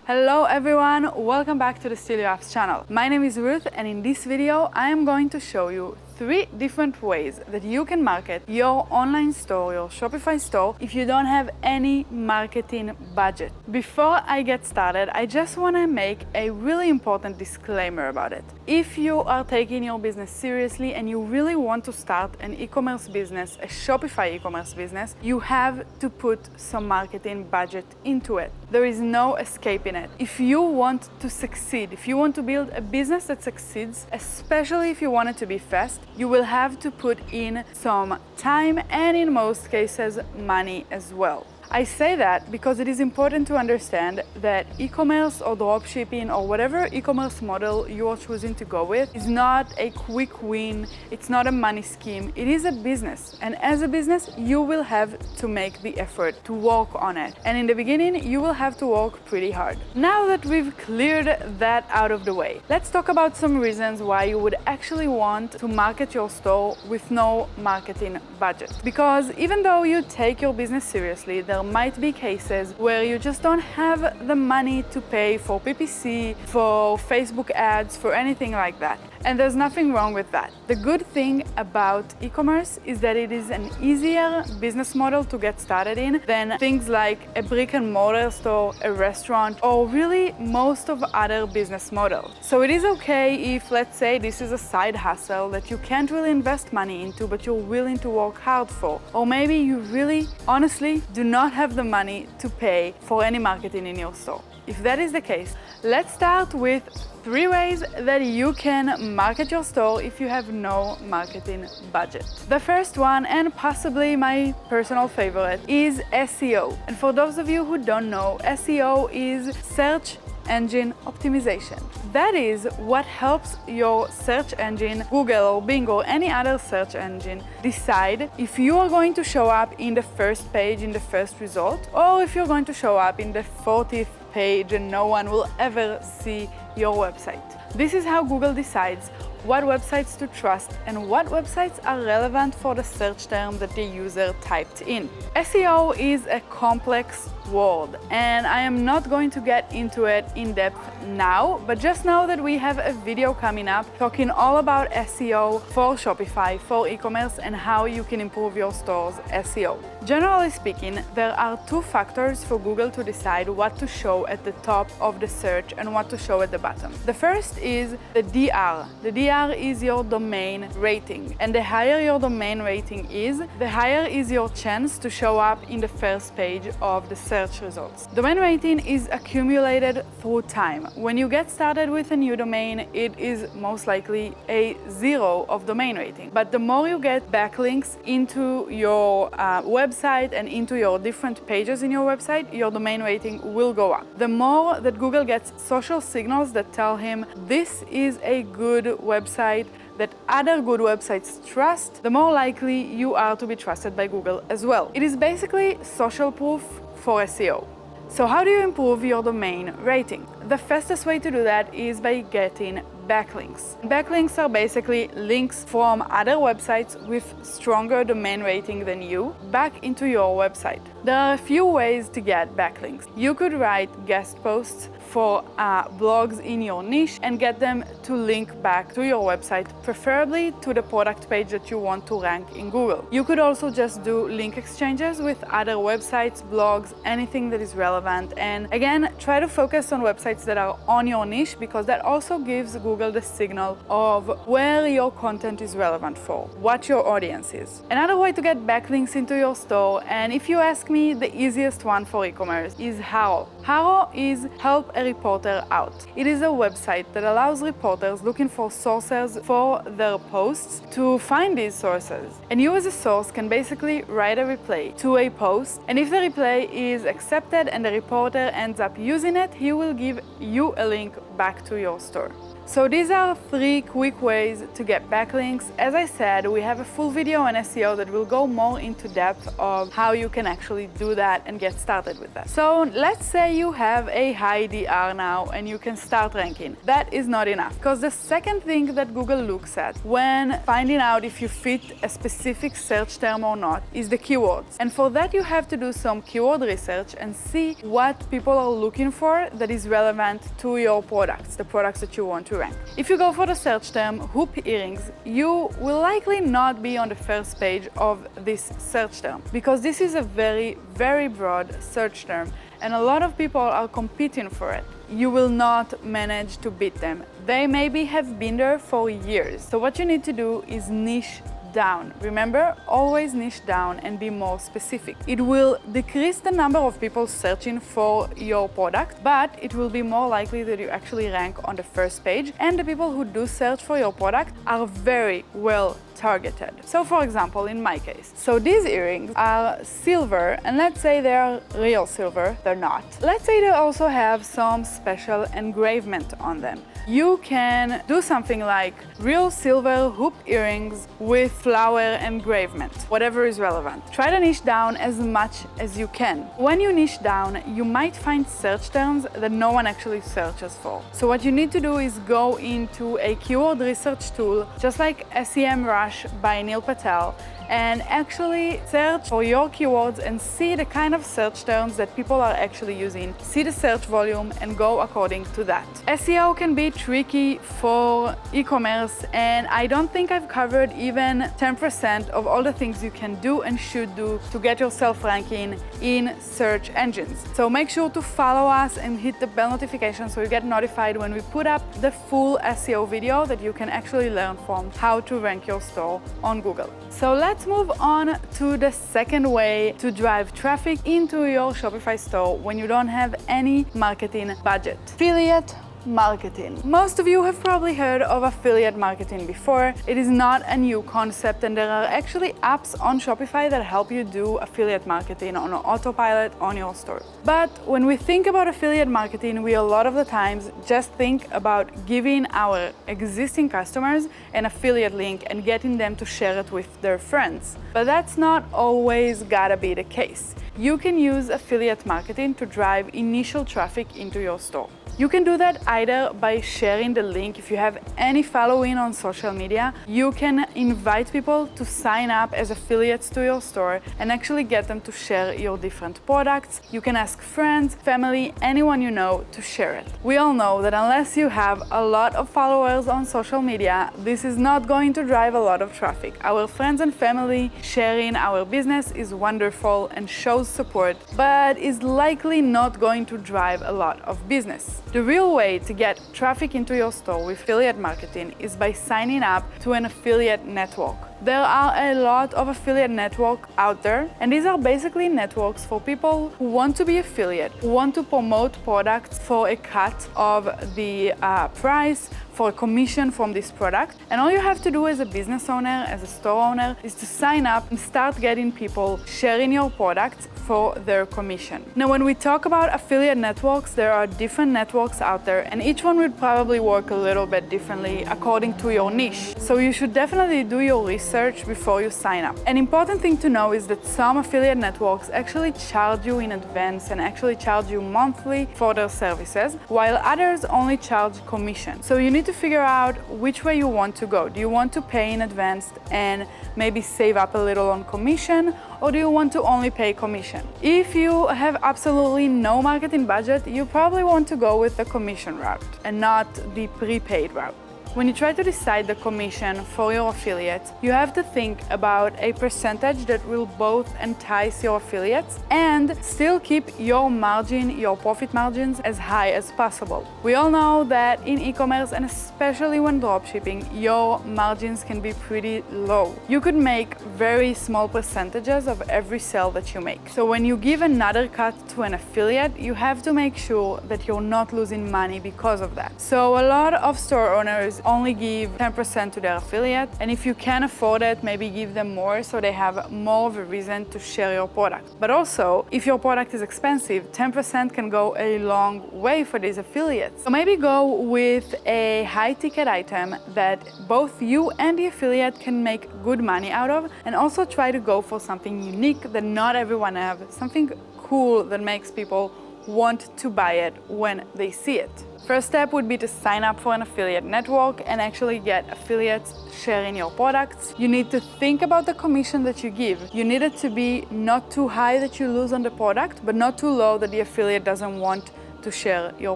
Hello everyone, welcome back to the Steal Your Apps channel. My name is Ruth and in this video I am going to show you 3 different ways that you can market your online store, your Shopify store, if you don't have any marketing budget. Before I get started, I just want to make a really important disclaimer about it. If you are taking your business seriously and you really want to start an e-commerce business, a Shopify e-commerce business, you have to put some marketing budget into it. There is no escaping it. If you want to succeed, if you want to build a business that succeeds, especially if you want it to be fast, you will have to put in some time and in most cases money as well. I say that because it is important to understand that e-commerce or dropshipping or whatever e-commerce model you are choosing to go with is not a quick win, it's not a money scheme, it is a business. And as a business, you will have to make the effort to work on it. And in the beginning, you will have to work pretty hard. Now that we've cleared that out of the way, let's talk about some reasons why you would actually want to market your store with no marketing budget. Because even though you take your business seriously, there might be cases where you just don't have the money to pay for PPC, for Facebook ads, for anything like that. And there's nothing wrong with that. The good thing about e-commerce is that it is an easier business model to get started in than things like a brick and mortar store, a restaurant, or really most of other business models. So it is okay if, let's say, this is a side hustle that you can't really invest money into, but you're willing to work hard for. Or maybe you really, honestly, do not have the money to pay for any marketing in your store. If that is the case, let's start with 3 ways that you can market your store if you have no marketing budget. The first one, and possibly my personal favorite, is SEO. And for those of you who don't know, SEO is search engine optimization. That is what helps your search engine, Google or Bing or any other search engine, decide if you are going to show up in the first page, in the first result, or if you're going to show up in the 40th page and no one will ever see your website. This is how Google decides what websites to trust and what websites are relevant for the search term that the user typed in. SEO is a complex word and I am not going to get into it in depth now, but just know that we have a video coming up talking all about SEO for Shopify, for e-commerce, and how you can improve your store's SEO. Generally speaking, there are 2 factors for Google to decide what to show at the top of the search and what to show at the bottom. The first is the DR. The DR is your domain rating, and the higher your domain rating is, the higher is your chance to show up in the first page of the search results. Domain rating is accumulated through time. When you get started with a new domain, it is most likely a 0 of domain rating. But the more you get backlinks into your website and into your different pages in your website, your domain rating will go up. The more that Google gets social signals that tell him this is a good website that other good websites trust, the more likely you are to be trusted by Google as well. It is basically social proof for SEO. So how do you improve your domain rating? The fastest way to do that is by getting backlinks. Backlinks are basically links from other websites with stronger domain rating than you back into your website. There are a few ways to get backlinks. You could write guest posts for blogs in your niche and get them to link back to your website, preferably to the product page that you want to rank in Google. You could also just do link exchanges with other websites, blogs, anything that is relevant. And again, try to focus on websites that are on your niche because that also gives Google the signal of where your content is relevant for, what your audience is. Another way to get backlinks into your store, and if you ask me, the easiest one for e-commerce is HARO. HARO is Help a Reporter Out. It is a website that allows reporters looking for sources for their posts to find these sources. And you as a source can basically write a reply to a post, and if the reply is accepted and the reporter ends up using it, he will give you a link back to your store. So these are 3 quick ways to get backlinks. As I said, we have a full video on SEO that will go more into depth of how you can actually do that and get started with that. So let's say you have a high DR now and you can start ranking. That is not enough, because the second thing that Google looks at when finding out if you fit a specific search term or not is the keywords. And for that, you have to do some keyword research and see what people are looking for that is relevant to your products, the products that you want to rank. If you go for the search term hoop earrings, you will likely not be on the first page of this search term, because this is a very, very broad search term and a lot of people are competing for it. You will not manage to beat them. They maybe have been there for years. So what you need to do is niche down. Remember, always niche down and be more specific. It will decrease the number of people searching for your product, but it will be more likely that you actually rank on the first page, and the people who do search for your product are very well targeted. So for example, in my case, so these earrings are silver, and let's say they're real silver, they're not. Let's say they also have some special engravement on them. You can do something like real silver hoop earrings with flower engravement, whatever is relevant. Try to niche down as much as you can. When you niche down, you might find search terms that no one actually searches for. So what you need to do is go into a keyword research tool, just like SEMrush by Neil Patel, and actually search for your keywords and see the kind of search terms that people are actually using. See the search volume and go according to that. SEO can be tricky for e-commerce, and I don't think I've covered even 10% of all the things you can do and should do to get yourself ranking in search engines. So make sure to follow us and hit the bell notification so you get notified when we put up the full SEO video that you can actually learn from how to rank your store on Google. So let's move on to the second way to drive traffic into your Shopify store when you don't have any marketing budget. Affiliate marketing. Most of you have probably heard of affiliate marketing before. It is not a new concept, and there are actually apps on Shopify that help you do affiliate marketing on autopilot on your store. But when we think about affiliate marketing, we a lot of the times just think about giving our existing customers an affiliate link and getting them to share it with their friends. But that's not always gotta be the case. You can use affiliate marketing to drive initial traffic into your store. You can do that either by sharing the link. If you have any following on social media, you can invite people to sign up as affiliates to your store and actually get them to share your different products. You can ask friends, family, anyone you know to share it. We all know that unless you have a lot of followers on social media, this is not going to drive a lot of traffic. Our friends and family sharing our business is wonderful and shows support, but is likely not going to drive a lot of business. The real way to get traffic into your store with affiliate marketing is by signing up to an affiliate network. There are a lot of affiliate networks out there, and these are basically networks for people who want to be affiliate, who want to promote products for a cut of the price, for a commission from this product. And all you have to do as a business owner, as a store owner, is to sign up and start getting people sharing your products for their commission. Now, when we talk about affiliate networks, there are different networks out there, and each one would probably work a little bit differently according to your niche. So you should definitely do your research before you sign up. An important thing to know is that some affiliate networks actually charge you in advance and actually charge you monthly for their services, while others only charge commission. So you need to figure out which way you want to go. Do you want to pay in advance and maybe save up a little on commission, or do you want to only pay commission? If you have absolutely no marketing budget, you probably want to go with the commission route and not the prepaid route. When you try to decide the commission for your affiliates, you have to think about a percentage that will both entice your affiliates and still keep your margin, your profit margins, as high as possible. We all know that in e-commerce, and especially when dropshipping, your margins can be pretty low. You could make very small percentages of every sale that you make. So when you give another cut to an affiliate, you have to make sure that you're not losing money because of that. So a lot of store owners only give 10% to their affiliate, and if you can afford it, maybe give them more so they have more of a reason to share your product. But also, if your product is expensive, 10% can go a long way for these affiliates. So maybe go with a high ticket item that both you and the affiliate can make good money out of, and also try to go for something unique that not everyone has, something cool that makes people want to buy it when they see it. First step would be to sign up for an affiliate network and actually get affiliates sharing your products. You need to think about the commission that you give. You need it to be not too high that you lose on the product, but not too low that the affiliate doesn't want to share your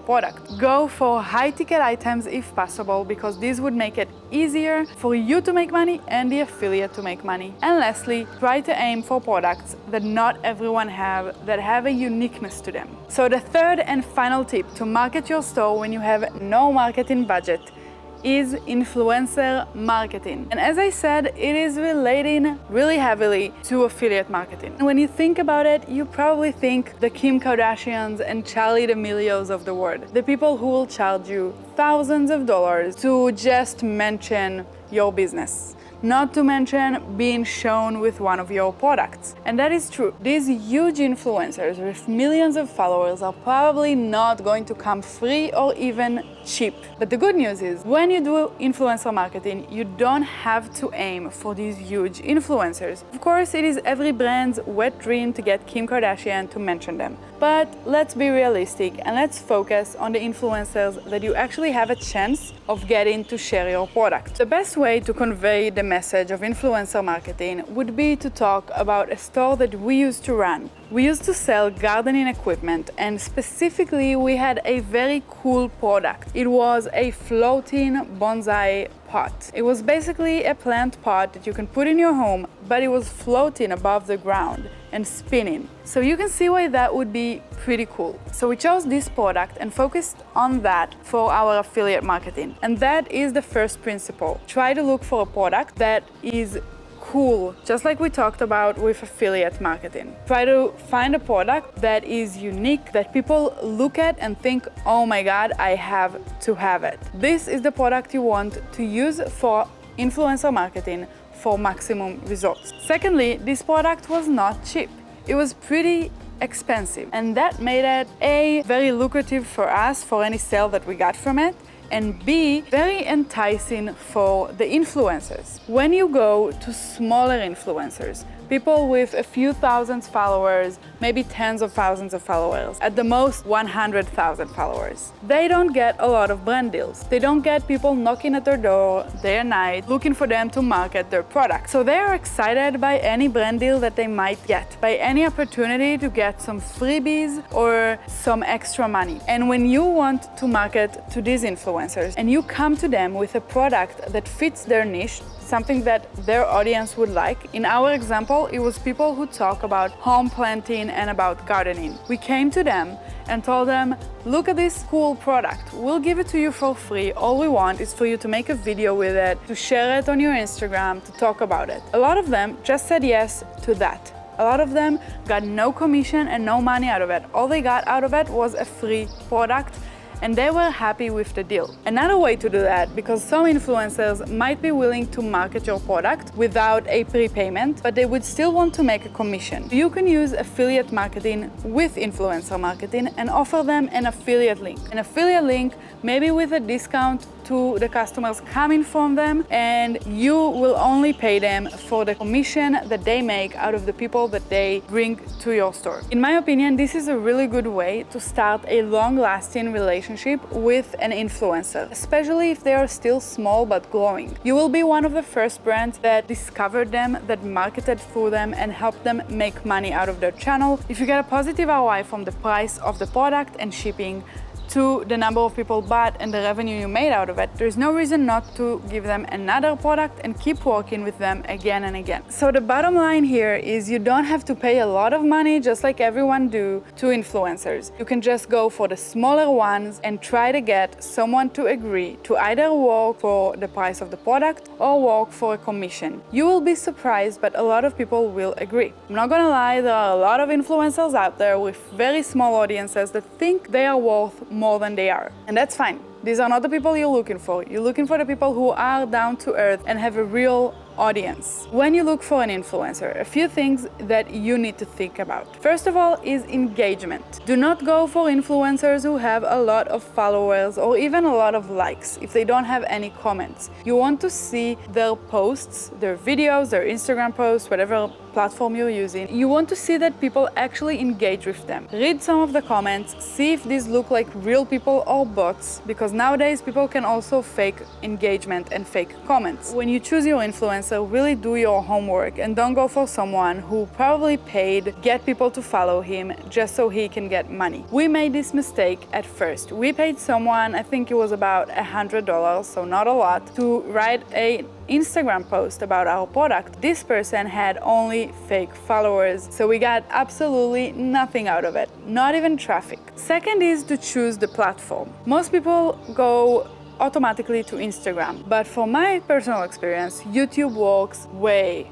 product. Go for high ticket items if possible, because this would make it easier for you to make money and the affiliate to make money. And lastly, try to aim for products that not everyone have, that have a uniqueness to them. So the third and final tip to market your store when you have no marketing budget is influencer marketing. And as I said, it is relating really heavily to affiliate marketing. And when you think about it, you probably think the Kim Kardashians and Charli D'Amelio's of the world, the people who will charge you thousands of dollars to just mention your business, not to mention being shown with one of your products. And that is true. These huge influencers with millions of followers are probably not going to come free or even cheap. But the good news is, when you do influencer marketing, you don't have to aim for these huge influencers. Of course, it is every brand's wet dream to get Kim Kardashian to mention them. But let's be realistic and let's focus on the influencers that you actually have a chance of getting to share your product. The best way to convey the message of influencer marketing would be to talk about a store that we used to run. We used to sell gardening equipment, and specifically we had a very cool product. It was a floating bonsai pot. It was basically a plant pot that you can put in your home, but it was floating above the ground and spinning. So you can see why that would be pretty cool. So we chose this product and focused on that for our affiliate marketing. And that is the first principle. Try to look for a product that is cool, just like we talked about with affiliate marketing. Try to find a product that is unique, that people look at and think, oh my God, I have to have it. This is the product you want to use for influencer marketing for maximum results. Secondly, this product was not cheap. It was pretty expensive, and that made it A, very lucrative for us for any sale that we got from it, and B, very enticing for the influencers. When you go to smaller influencers, people with a few thousand followers, maybe tens of thousands of followers, at the most 100,000 followers, they don't get a lot of brand deals. They don't get people knocking at their door day and night looking for them to market their product. So they are excited by any brand deal that they might get, by any opportunity to get some freebies or some extra money. And when you want to market to these influencers and you come to them with a product that fits their niche, something that their audience would like. In our example, it was people who talk about home planting and about gardening. We came to them and told them, look at this cool product. We'll give it to you for free. All we want is for you to make a video with it, to share it on your Instagram, to talk about it. A lot of them just said yes to that. A lot of them got no commission and no money out of it. All they got out of it was a free product, and they were happy with the deal. Another way to do that, because some influencers might be willing to market your product without a prepayment, but they would still want to make a commission. You can use affiliate marketing with influencer marketing and offer them an affiliate link. An affiliate link, maybe with a discount to the customers coming from them, and you will only pay them for the commission that they make out of the people that they bring to your store. In my opinion, this is a really good way to start a long-lasting relationship with an influencer, especially if they are still small but growing. You will be one of the first brands that discovered them, that marketed through them, and helped them make money out of their channel. If you get a positive ROI from the price of the product and shipping to the number of people bought and the revenue you made out of it, there's no reason not to give them another product and keep working with them again and again. So the bottom line here is you don't have to pay a lot of money, just like everyone do, to influencers. You can just go for the smaller ones and try to get someone to agree to either work for the price of the product or work for a commission. You will be surprised, but a lot of people will agree. I'm not gonna lie, there are a lot of influencers out there with very small audiences that think they are worth more than they are. And that's fine. These are not the people you're looking for. You're looking for the people who are down to earth and have a real audience. When you look for an influencer, a few things that you need to think about. First of all is engagement. Do not go for influencers who have a lot of followers or even a lot of likes if they don't have any comments. You want to see their posts, their videos, their Instagram posts, whatever platform you're using, you want to see that people actually engage with them. Read some of the comments, see if these look like real people or bots, because nowadays people can also fake engagement and fake comments. When you choose your influencer, really do your homework and don't go for someone who probably paid, get people to follow him just so he can get money. We made this mistake at first. We paid someone, I think it was about $100, so not a lot, to write an Instagram post about our product. This person had only fake followers, so we got absolutely nothing out of it, not even traffic. Second is to choose the platform. Most people go automatically to Instagram, but from my personal experience, YouTube works way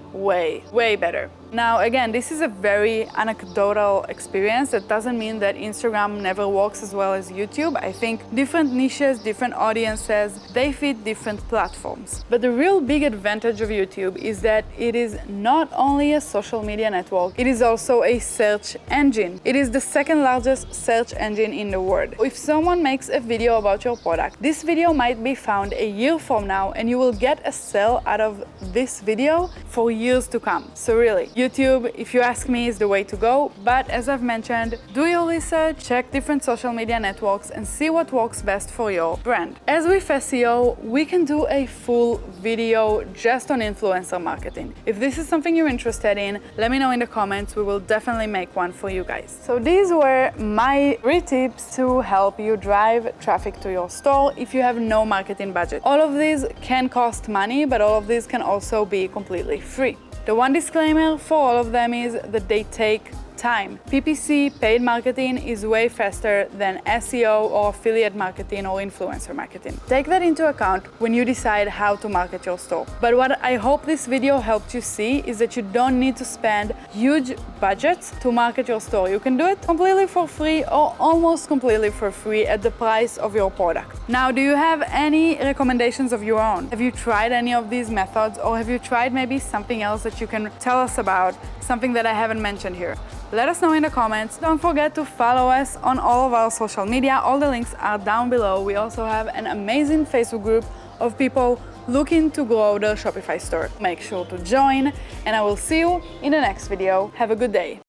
better. Now again, this is a very anecdotal experience. That doesn't mean that Instagram never works as well as YouTube. I think different niches, different audiences, they fit different platforms. But the real big advantage of YouTube is that it is not only a social media network, it is also a search engine. It is the second largest search engine in the world. If someone makes a video about your product, this video might be found a year from now and you will get a sale out of this video for years to come. So really, YouTube, if you ask me, is the way to go. But as I've mentioned, do your research, check different social media networks and see what works best for your brand. As with SEO, we can do a full video just on influencer marketing. If this is something you're interested in, let me know in the comments. We will definitely make one for you guys. So these were my 3 tips to help you drive traffic to your store if you have no marketing budget. All of these can cost money, but all of these can also be completely free. The one disclaimer for all of them is that they take time. PPC, paid marketing, is way faster than SEO or affiliate marketing or influencer marketing. Take that into account when you decide how to market your store. But what I hope this video helped you see is that you don't need to spend huge budgets to market your store. You can do it completely for free or almost completely for free at the price of your product. Now, do you have any recommendations of your own? Have you tried any of these methods, or have you tried maybe something else that you can tell us about, something that I haven't mentioned here? Let us know in the comments. Don't forget to follow us on all of our social media. All the links are down below. We also have an amazing Facebook group of people looking to grow their Shopify store. Make sure to join, and I will see you in the next video. Have a good day.